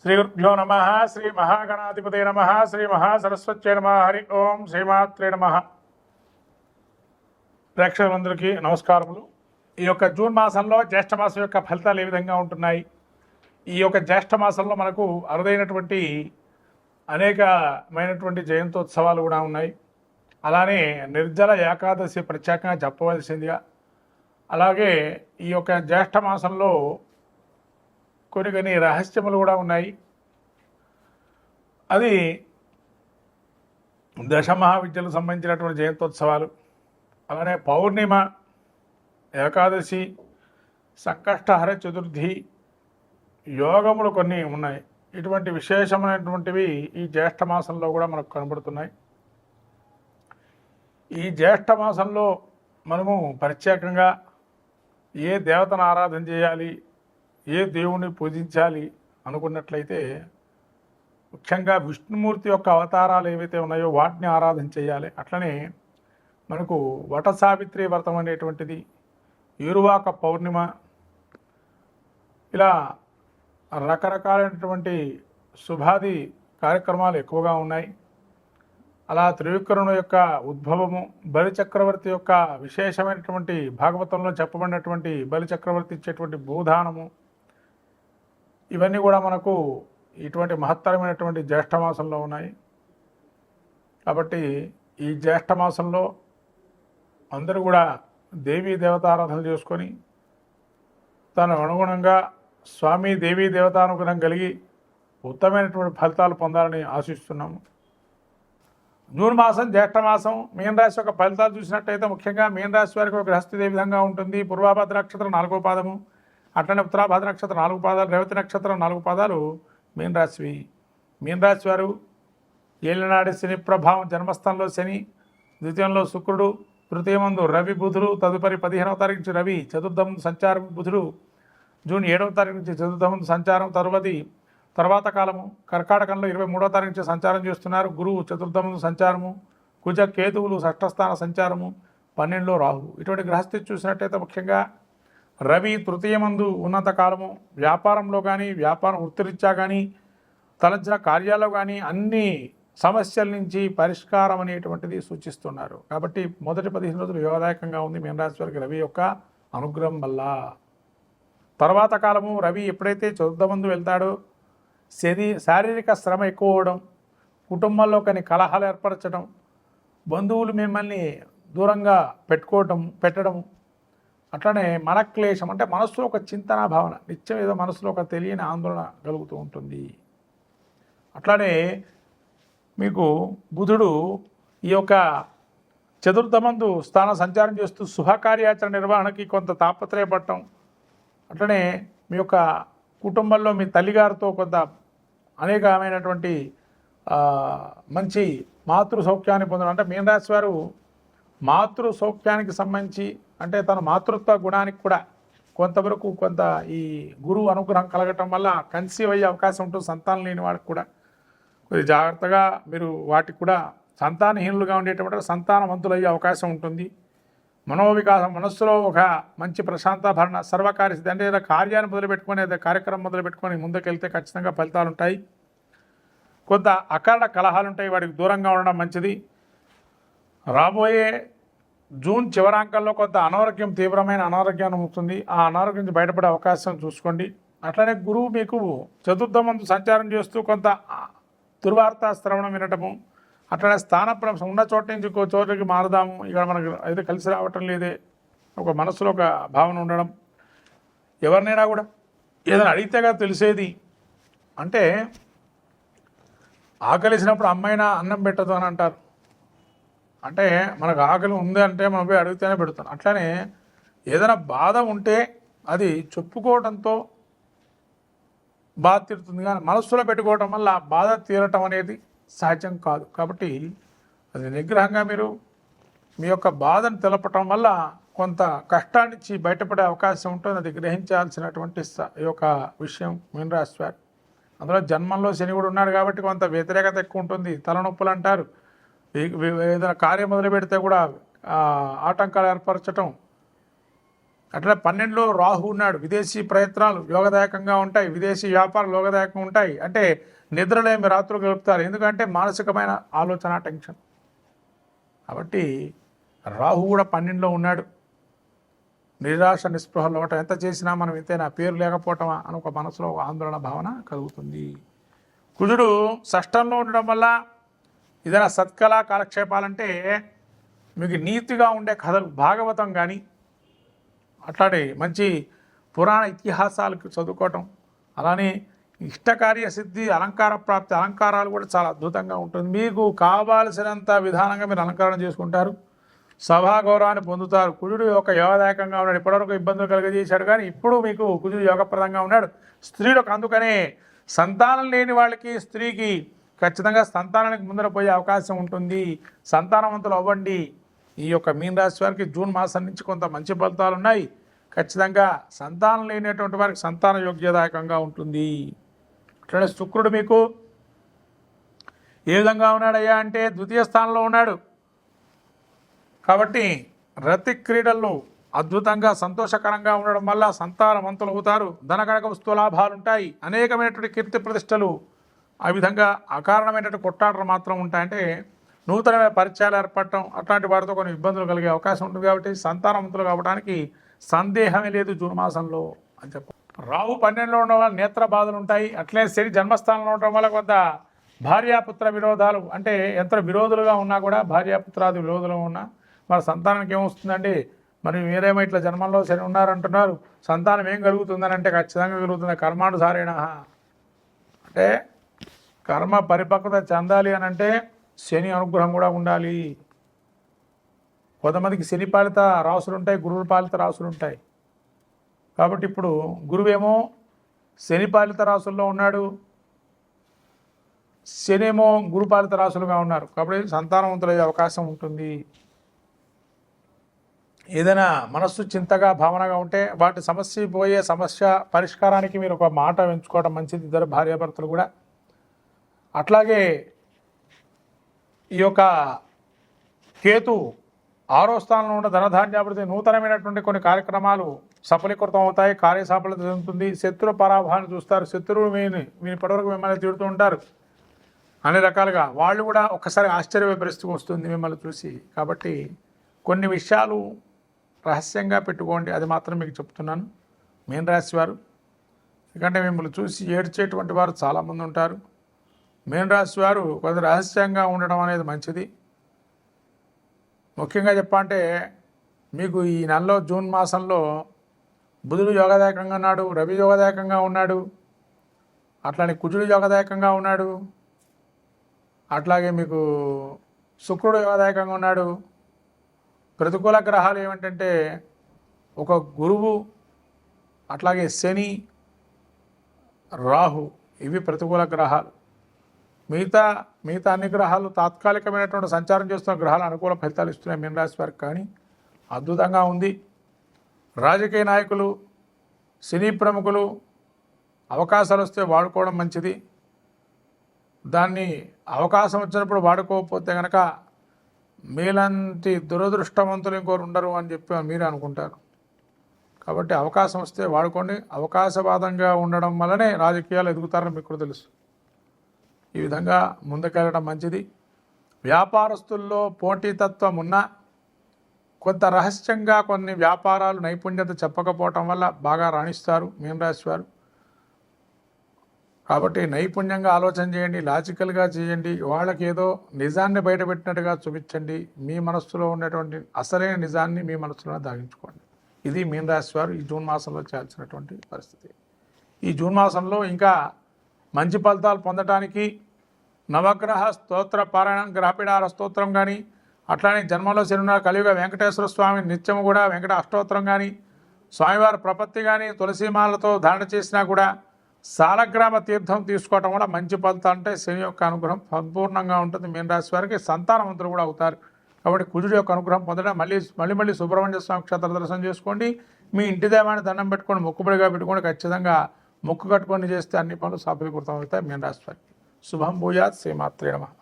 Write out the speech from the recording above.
శ్రీ గురుభ్యో నమ. శ్రీ మహాగణాధిపతే నమ. శ్రీ మహాసరస్వత్యై నమ. హరి ఓం శ్రీమాత్రే నమ. ప్రేక్షకులందరికీ నమస్కారములు. ఈ యొక్క జూన్ మాసంలో జ్యేష్ఠ మాసం యొక్క ఫలితాలు ఏ విధంగా ఉంటున్నాయి? ఈ యొక్క జ్యేష్ఠ మాసంలో మనకు అరుదైనటువంటి అనేకమైనటువంటి జయంతోత్సవాలు కూడా ఉన్నాయి. అలానే నిర్జల ఏకాదశి ప్రత్యేకంగా చెప్పవలసిందిగా, అలాగే ఈ యొక్క జ్యేష్ఠ మాసంలో కొన్ని రహస్యములు కూడా ఉన్నాయి. అది దశమహావిద్యలకు సంబంధించినటువంటి జయంతోత్సవాలు, అలానే పౌర్ణిమ, ఏకాదశి, సంకష్టహర చతుర్థి, యోగములు కొన్ని ఉన్నాయి. ఇటువంటి విశేషమైనటువంటివి ఈ జ్యేష్ఠ మాసంలో కూడా మనకు కనబడుతున్నాయి. ఈ జ్యేష్ఠ మాసంలో మనము ప్రత్యేకంగా ఏ దేవతను ఆరాధన చేయాలి, ఏ దేవుణ్ణి పూజించాలి అనుకున్నట్లయితే ముఖ్యంగా విష్ణుమూర్తి యొక్క అవతారాలు ఏవైతే ఉన్నాయో వాటిని ఆరాధన చేయాలి. అట్లనే మనకు వట సావిత్రి వ్రతం అనేటువంటిది, ఏరువాక పౌర్ణిమ, ఇలా రకరకాలైనటువంటి శుభాది కార్యక్రమాలు ఎక్కువగా ఉన్నాయి. అలా త్రివిక్రముని యొక్క ఉద్భవము, బలిచక్రవర్తి యొక్క విశేషమైనటువంటి భాగవతంలో చెప్పబడినటువంటి బలిచక్రవర్తి ఇచ్చేటువంటి భూదానము, ఇవన్నీ కూడా మనకు ఇటువంటి మహత్తరమైనటువంటి జ్యేష్ఠ మాసంలో ఉన్నాయి. కాబట్టి ఈ జ్యేష్ఠ మాసంలో అందరూ కూడా దేవీ దేవతారాధన చేసుకొని తను అనుగుణంగా స్వామి దేవీ దేవతానుగ్రహం కలిగి ఉత్తమమైనటువంటి ఫలితాలు పొందాలని ఆశిస్తున్నాము. జూన్ మాసం జ్యేష్ఠ మాసం మీన రాశి యొక్క ఫలితాలు చూసినట్టయితే ముఖ్యంగా మీన రాశి వారికి ఒక గ్రహస్థితి ఏ విధంగా ఉంటుంది? పూర్వాభద్ర నక్షత్రం 4వ పాదము, అట్లనే ఉత్తరాభద్ర నక్షత్రం 4 పాదాలు, రేవతి నక్షత్రం 4 పాదాలు మీన రాశివి. మీన రాశి వారు ఏలినాడి శని ప్రభావం, జన్మస్థానంలో శని, ద్వితీయంలో శుక్రుడు, తృతీయమందు రవి బుధుడు, తదుపరి 15వ తారీఖు నుంచి రవి చతుర్థం సంచారం, బుధుడు జూన్ 7వ తారీఖు నుంచి చతుర్థం సంచారం, తర్వాత కాలము కర్కాటకంలో 23వ తారీఖు నుంచి సంచారం చేస్తున్నారు. గురువు చతుర్థం సంచారము, కుజ కేతువులు షష్ఠస్థాన సంచారము, 12లో రాహు. ఇటువంటి గ్రహస్థితి చూసినట్టయితే ముఖ్యంగా రవి తృతీయమందు ఉన్నత కాలము, వ్యాపారంలో కానీ వ్యాపారం వృత్తిరీత్యా కానీ తలంచిన కార్యాల్లో కానీ అన్ని సమస్యల నుంచి పరిష్కారం అనేటువంటిది సూచిస్తున్నారు. కాబట్టి మొదటి 15 రోజులు యోగదాయకంగా ఉంది మీనరాశి వారికి రవి యొక్క అనుగ్రహం వల్ల. తర్వాత కాలము రవి ఎప్పుడైతే చతుర్థమందు వెళ్తాడో శారీరక శ్రమ ఎక్కువ అవడం, కుటుంబంలో కొన్ని కలహాలు ఏర్పరచడం, బంధువులు మిమ్మల్ని దూరంగా పెట్టడం, అట్లనే మనక్లేశం అంటే మనసులో ఒక చింతన భావన, నిత్యం ఏదో మనసులో ఒక తెలియని ఆందోళన కలుగుతూ ఉంటుంది. అట్లానే మీకు బుధుడు ఈ యొక్క చతుర్థమందు స్థాన సంచారం చేస్తూ శుభకార్యాచరణ నిర్వహణకి కొంత తాపత్రయపడటం, అట్లనే మీ యొక్క కుటుంబంలో మీ తల్లిగారితో కొంత అనేకమైనటువంటి మంచి మాతృ సౌఖ్యాన్ని పొందడం. అంటే మీనరాశి వారు మాతృ సౌఖ్యానికి సంబంధించి అంటే తన మాతృత్వ గుణానికి కూడా కొంత ఈ గురువు అనుగ్రహం కలగటం వల్ల కన్సీవ్ అయ్యే అవకాశం ఉంటుంది. సంతానం లేని వాడికి కూడా కొద్ది జాగ్రత్తగా మీరు వాటికి కూడా సంతానహీనులుగా ఉండేటువంటి సంతానవంతులు అయ్యే అవకాశం ఉంటుంది. మనోవికాసం, మనస్సులో ఒక మంచి ప్రశాంతభరణ, సర్వకార్యసిద్ధి అంటే ఏదైనా కార్యాన్ని మొదలుపెట్టుకొని ఏదైనా కార్యక్రమం మొదలుపెట్టుకొని ముందుకెళ్తే ఖచ్చితంగా ఫలితాలు ఉంటాయి. కొంత అకారణ కలహాలు ఉంటాయి, వాటికి దూరంగా ఉండడం మంచిది. రాబోయే జూన్ చివరాంకంలో కొంత అనారోగ్యం, తీవ్రమైన అనారోగ్యాన్ని ఉంటుంది. ఆ అనారోగ్యం నుంచి బయటపడే అవకాశం చూసుకోండి. అట్లనే గురువు మీకు చతుర్థమందు సంచారం చేస్తూ కొంత దుర్వార్త శ్రవణం వినటము, అట్లనే స్థానప్రవేశం, ఉన్న చోట నుంచి ఇంకో చోటుకి మారుదాము, ఇక్కడ మనకు అయితే కలిసి రావటం లేదే, ఒక మనసులో ఒక భావన ఉండడం. ఎవరినైనా కూడా ఏదైనా అడిగితేగా తెలిసేది. అంటే ఆకలిసినప్పుడు అమ్మైనా అన్నం పెట్టదు అని అంటారు. అంటే మనకు ఆకలి ఉంది అంటే మనం పోయి అడిగితేనే పెడతాం. అట్లనే ఏదైనా బాధ ఉంటే అది చెప్పుకోవడంతో బాధ తీరుతుంది, కానీ మనస్సులో పెట్టుకోవటం వల్ల బాధ తీరటం అనేది సహజం కాదు. కాబట్టి అది నిగ్రహంగా మీరు మీ యొక్క బాధను తెలపటం వల్ల కొంత కష్టాన్నించి బయటపడే అవకాశం ఉంటుంది. అది గ్రహించాల్సినటువంటి ఈ యొక్క విషయం మీనరాశి వారు. అందులో జన్మంలో శని కూడా ఉన్నాడు కాబట్టి కొంత వ్యతిరేకత ఎక్కువ ఉంటుంది. తలనొప్పులు అంటారు, ఏదైనా కార్యం మొదలు పెడితే కూడా ఆటంకాలు ఏర్పరచటం, అట్లా 12లో రాహు ఉన్నాడు. విదేశీ ప్రయత్నాలు యోగదాయకంగా ఉంటాయి, విదేశీ వ్యాపారాలు యోగదాయకంగా ఉంటాయి. అంటే నిద్రలేమి రాత్రులు గడుపుతారు, ఎందుకంటే మానసికమైన ఆలోచన టెన్షన్. కాబట్టి రాహు కూడా 12లో ఉన్నాడు. నిరాశ నిస్పృహలు ఒకటి ఎంత చేసినా మనం ఇంతేనా, పేరు లేకపోవటమా అని ఒక మనసులో ఆందోళన భావన కలుగుతుంది. కుజుడు షష్టంలో ఉండడం వల్ల ఏదైనా సత్కళా కాలక్షేపాలంటే మీకు నీతిగా ఉండే కథలు భాగవతం కానీ అట్లాంటి మంచి పురాణ ఇతిహాసాలకు చదువుకోవటం, అలానే ఇష్టకార్య సిద్ధి, అలంకార ప్రాప్తి, అలంకారాలు కూడా చాలా అద్భుతంగా ఉంటుంది. మీకు కావాల్సినంత విధానంగా మీరు అలంకరణ చేసుకుంటారు, సభా గౌరవాన్ని పొందుతారు. కుజుడు ఒక యోగదాయకంగా ఉన్నాడు. ఇప్పటివరకు ఇబ్బందులు కలుగజేశాడు, కానీ ఇప్పుడు మీకు కుజుడు యోగప్రదంగా ఉన్నాడు. స్త్రీలకు అందుకనే సంతానం లేని వాళ్ళకి, స్త్రీకి ఖచ్చితంగా సంతానానికి ముందర పోయే అవకాశం ఉంటుంది. సంతానవంతులు అవ్వండి. ఈ యొక్క మీన రాశి వారికి జూన్ మాసం నుంచి కొంత మంచి ఫలితాలు ఉన్నాయి. ఖచ్చితంగా సంతానం లేనటువంటి వారికి సంతాన యోగ్యదాయకంగా ఉంటుంది. అట్లనే శుక్రుడు మీకు ఏ విధంగా ఉన్నాడయ్యా అంటే ద్వితీయ స్థానంలో ఉన్నాడు. కాబట్టి రతి క్రీడల్లో అద్భుతంగా సంతోషకరంగా ఉండడం వల్ల సంతానవంతులు అవుతారు. ధనకనక వస్తు లాభాలు ఉంటాయి. అనేకమైనటువంటి కీర్తి ప్రతిష్టలు, ఆ విధంగా అకారణమైనటువంటి కొట్టాటలు మాత్రం ఉంటాయంటే నూతనమైన పరిచయాలు ఏర్పడటం, అట్లాంటి వాటితో కొన్ని ఇబ్బందులు కలిగే అవకాశం ఉంటుంది. కాబట్టి సంతానవంతులు కావడానికి సందేహమే లేదు జూన్ మాసంలో అని చెప్పారు. రాహు 12లో ఉండడం వల్ల నేత్ర బాధలు ఉంటాయి. అట్లే శని జన్మస్థానంలో ఉండడం వల్ల కొంత భార్యాపుత్ర విరోధాలు, అంటే ఎంత విరోధులుగా ఉన్నా కూడా, భార్యాపుత్రాది విరోధులుగా ఉన్నా మరి సంతానానికి ఏమొస్తుందండి? మరి మీరేమో ఇట్లా జన్మంలో శని ఉన్నారంటున్నారు, సంతానం ఏం కలుగుతుందని అంటే ఖచ్చితంగా కలుగుతుంది. కర్మానుసారేణ అంటే కర్మ పరిపక్వత చెందాలి అని అంటే శని అనుగ్రహం కూడా ఉండాలి. కొంతమందికి శని పాలిత రాసులు ఉంటాయి, గురువు పాలిత రాసులు ఉంటాయి. కాబట్టి ఇప్పుడు గురువేమో శని పాలిత రాసుల్లో ఉన్నాడు, శని ఏమో గురుపాలిత రాసులుగా ఉన్నారు. కాబట్టి సంతానవంతులయ్యే అవకాశం ఉంటుంది. ఏదైనా మనస్సు చింతగా భావనగా ఉంటే వాటి సమస్య పోయే సమస్య పరిష్కారానికి మీరు ఒక మాట ఎంచుకోవడం మంచిది, ఇద్దరు భార్యాభర్తలు కూడా. అట్లాగే ఈ యొక్క కేతు 6వ స్థానంలో ఉన్న ధనధాన్యాభివృద్ధి, నూతనమైనటువంటి కొన్ని కార్యక్రమాలు సఫలీకృతం అవుతాయి, కార్యసాఫల్యత చెందుతుంది. శత్రు పరాభవాన్ని చూస్తారు. శత్రువులు మీ ఇప్పటివరకు మిమ్మల్ని తిడుతూ ఉంటారు అన్ని రకాలుగా, వాళ్ళు కూడా ఒక్కసారి ఆశ్చర్య పరిస్థితి వస్తుంది మిమ్మల్ని చూసి. కాబట్టి కొన్ని విషయాలు రహస్యంగా పెట్టుకోండి, అది మాత్రం మీకు చెప్తున్నాను మీన రాశి వారు. ఎందుకంటే మిమ్మల్ని చూసి ఏడ్చేటువంటి వారు చాలామంది ఉంటారు. మీన రాశి వారు కొంత రహస్యంగా ఉండడం అనేది మంచిది. ముఖ్యంగా చెప్పాలంటే మీకు ఈ నెలలో జూన్ మాసంలో బుధుడు యోగదాయకంగా ఉన్నాడు, రవి యోగదాయకంగా ఉన్నాడు, అట్లానే కుజుడు యోగదాయకంగా ఉన్నాడు, అట్లాగే మీకు శుక్రుడు యోగదాయకంగా ఉన్నాడు. ప్రతికూల గ్రహాలు ఏమిటంటే ఒక గురువు, అట్లాగే శని, రాహు, ఇవి ప్రతికూల గ్రహాలు. మిగతా అన్ని గ్రహాలు తాత్కాలికమైనటువంటి సంచారం చేస్తున్న గ్రహాలు అనుకూల ఫలితాలు ఇస్తున్నాయి మీన రాశి వారికి. కానీ అద్భుతంగా ఉంది. రాజకీయ నాయకులు, సినీ ప్రముఖులు అవకాశాలు వస్తే వాడుకోవడం మంచిది. దాన్ని అవకాశం వచ్చినప్పుడు వాడుకోకపోతే కనుక మీలాంటి దురదృష్టవంతులు ఇంకోరు ఉండరు అని చెప్పి మీరు అనుకుంటారు. కాబట్టి అవకాశం వస్తే వాడుకోండి. అవకాశవాదంగా ఉండడం వల్లనే రాజకీయాలు ఎదుగుతారని మీకు కూడా తెలుసు. ఈ విధంగా ముందుకెళ్ళడం మంచిది. వ్యాపారస్తుల్లో పోటీతత్వం ఉన్నా కొంత రహస్యంగా కొన్ని వ్యాపారాలు నైపుణ్యత చెప్పకపోవటం వల్ల బాగా రాణిస్తారు మీన రాశి వారు. కాబట్టి నైపుణ్యంగా ఆలోచన చేయండి, లాజికల్గా చేయండి. వాళ్ళకి ఏదో నిజాన్ని బయటపెట్టినట్టుగా చూపించండి. మీ మనస్సులో ఉన్నటువంటి అసలైన నిజాన్ని మీ మనస్సులో దాగించుకోండి. ఇది మీన రాశి వారు ఈ జూన్ మాసంలో చేయాల్సినటువంటి పరిస్థితి. ఈ జూన్ మాసంలో ఇంకా మంచి ఫలితాలు పొందడానికి నవగ్రహ స్తోత్ర పారాయణం, గ్రహపీడార స్తోత్రం కానీ, అట్లానే జన్మలో శనిన్న కలియుగ వెంకటేశ్వర స్వామి నిత్యము కూడా వెంకట అష్టోత్తరం కానీ, స్వామివారి ప్రపత్తి కానీ తులసీమాలతో ధారణ చేసినా కూడా సాలగ్రామ తీర్థం తీసుకోవటం వల్ల మంచి ఫలితాలు అంటే శని యొక్క అనుగ్రహం సంపూర్ణంగా ఉంటుంది. మీన రాశి వారికి సంతానవంతులు కూడా అవుతారు. కాబట్టి కుజుడి యొక్క అనుగ్రహం పొందడం మళ్ళీ సుబ్రహ్మణ్య స్వామి క్షేత్ర దర్శనం చేసుకోండి. మీ ఇంటి దేవాన్ని దండం పెట్టుకొని మొక్కుబడిగా పెట్టుకొని ఖచ్చితంగా మొక్కు కట్టుకొని చేస్తే అన్ని పనులు సఫలీకృతం అవుతాయి మీన రాశి వారికి. శుభం భూయాత్. శ్రీమాత్రే నమః.